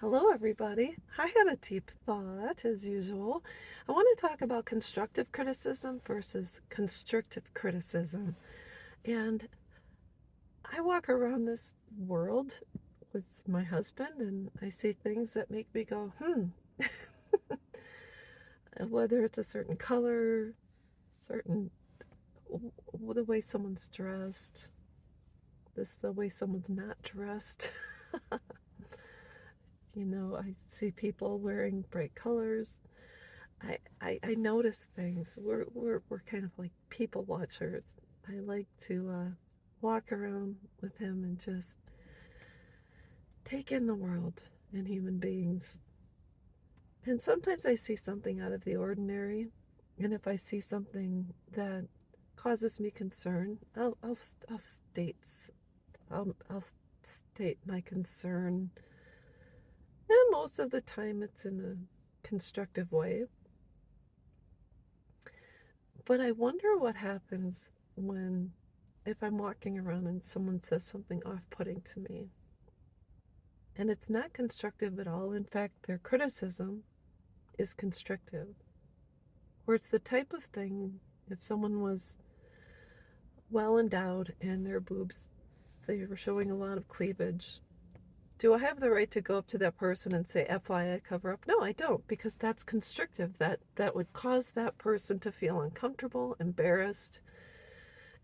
Hello, everybody. I had a deep thought, as usual. I want to talk about constructive criticism versus constrictive criticism. And I walk around this world with my husband, and I see things that make me go, whether it's a certain color, certain the way someone's dressed, the way someone's not dressed. I see people wearing bright colors. I notice things. We're kind of like people watchers. I like to walk around with him and just take in the world and human beings. And sometimes I see something out of the ordinary, and if I see something that causes me concern, I'll state my concern. And most of the time, it's in a constructive way. But I wonder what happens if I'm walking around and someone says something off-putting to me. And it's not constructive at all. In fact, their criticism is constrictive. Or it's the type of thing, if someone was well endowed and their boobs, say, were showing a lot of cleavage, do I have the right to go up to that person and say, FYI, cover up? No, I don't, because that's constrictive. That would cause that person to feel uncomfortable, embarrassed.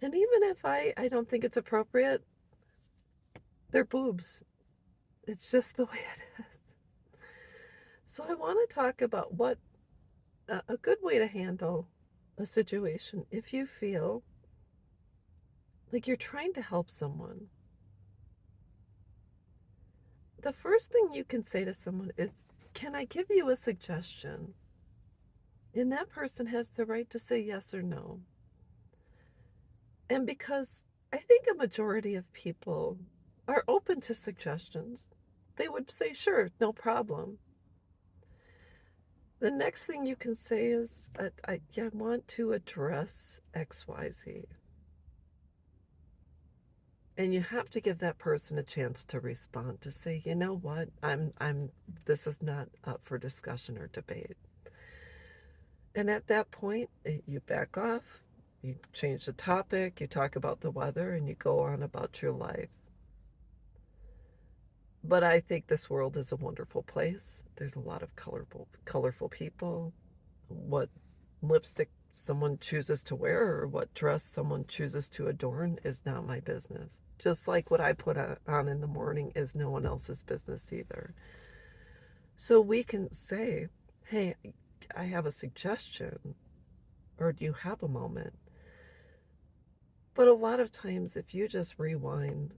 And even if I don't think it's appropriate, they're boobs. It's just the way it is. So I want to talk about what a good way to handle a situation if you feel like you're trying to help someone. The first thing you can say to someone is, can I give you a suggestion? And that person has the right to say yes or no. And because I think a majority of people are open to suggestions, they would say, sure, no problem. The next thing you can say is, I want to address XYZ. And you have to give that person a chance to respond, to say, you know what, this is not up for discussion or debate. And at that point, you back off, you change the topic, you talk about the weather, and you go on about your life. But I think this world is a wonderful place. There's a lot of colorful people. What lipstick someone chooses to wear or what dress someone chooses to adorn is not my business. Just like what I put on in the morning is no one else's business either. So we can say, hey, I have a suggestion, or do you have a moment? But a lot of times, if you just rewind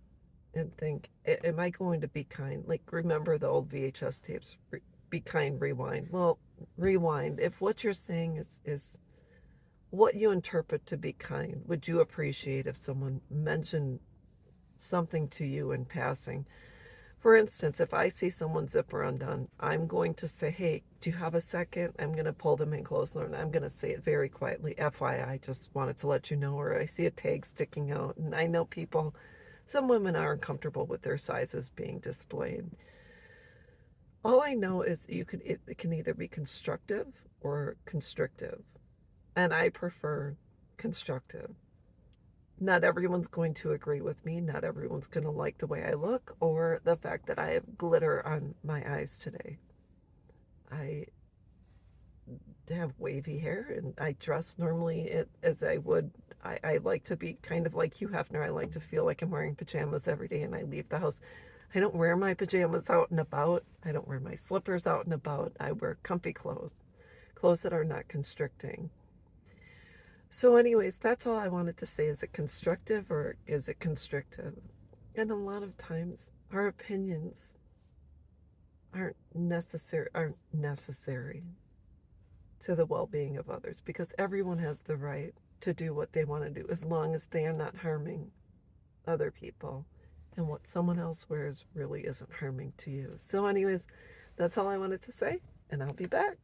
and think, am I going to be kind? Like, remember the old VHS tapes, be kind, rewind. Well, rewind. If what you're saying is what you interpret to be kind, would you appreciate if someone mentioned something to you in passing? For instance, if I see someone's zipper undone, I'm going to say, hey, do you have a second? I'm going to pull them in closer, and I'm going to say it very quietly, FYI, just wanted to let you know, or I see a tag sticking out, and I know some women are uncomfortable with their sizes being displayed. All I know is it can either be constructive or constrictive, and I prefer constructive. Not everyone's going to agree with me. Not everyone's going to like the way I look or the fact that I have glitter on my eyes today. I have wavy hair and I dress normally as I would. I like to be kind of like Hugh Hefner. I like to feel like I'm wearing pajamas every day and I leave the house. I don't wear my pajamas out and about. I don't wear my slippers out and about. I wear comfy clothes that are not constricting. So, anyways, that's all I wanted to say. Is it constructive or is it constrictive? And a lot of times, our opinions aren't necessary to the well-being of others because everyone has the right to do what they want to do as long as they are not harming other people. And what someone else wears really isn't harming to you. So, anyways, that's all I wanted to say, and I'll be back.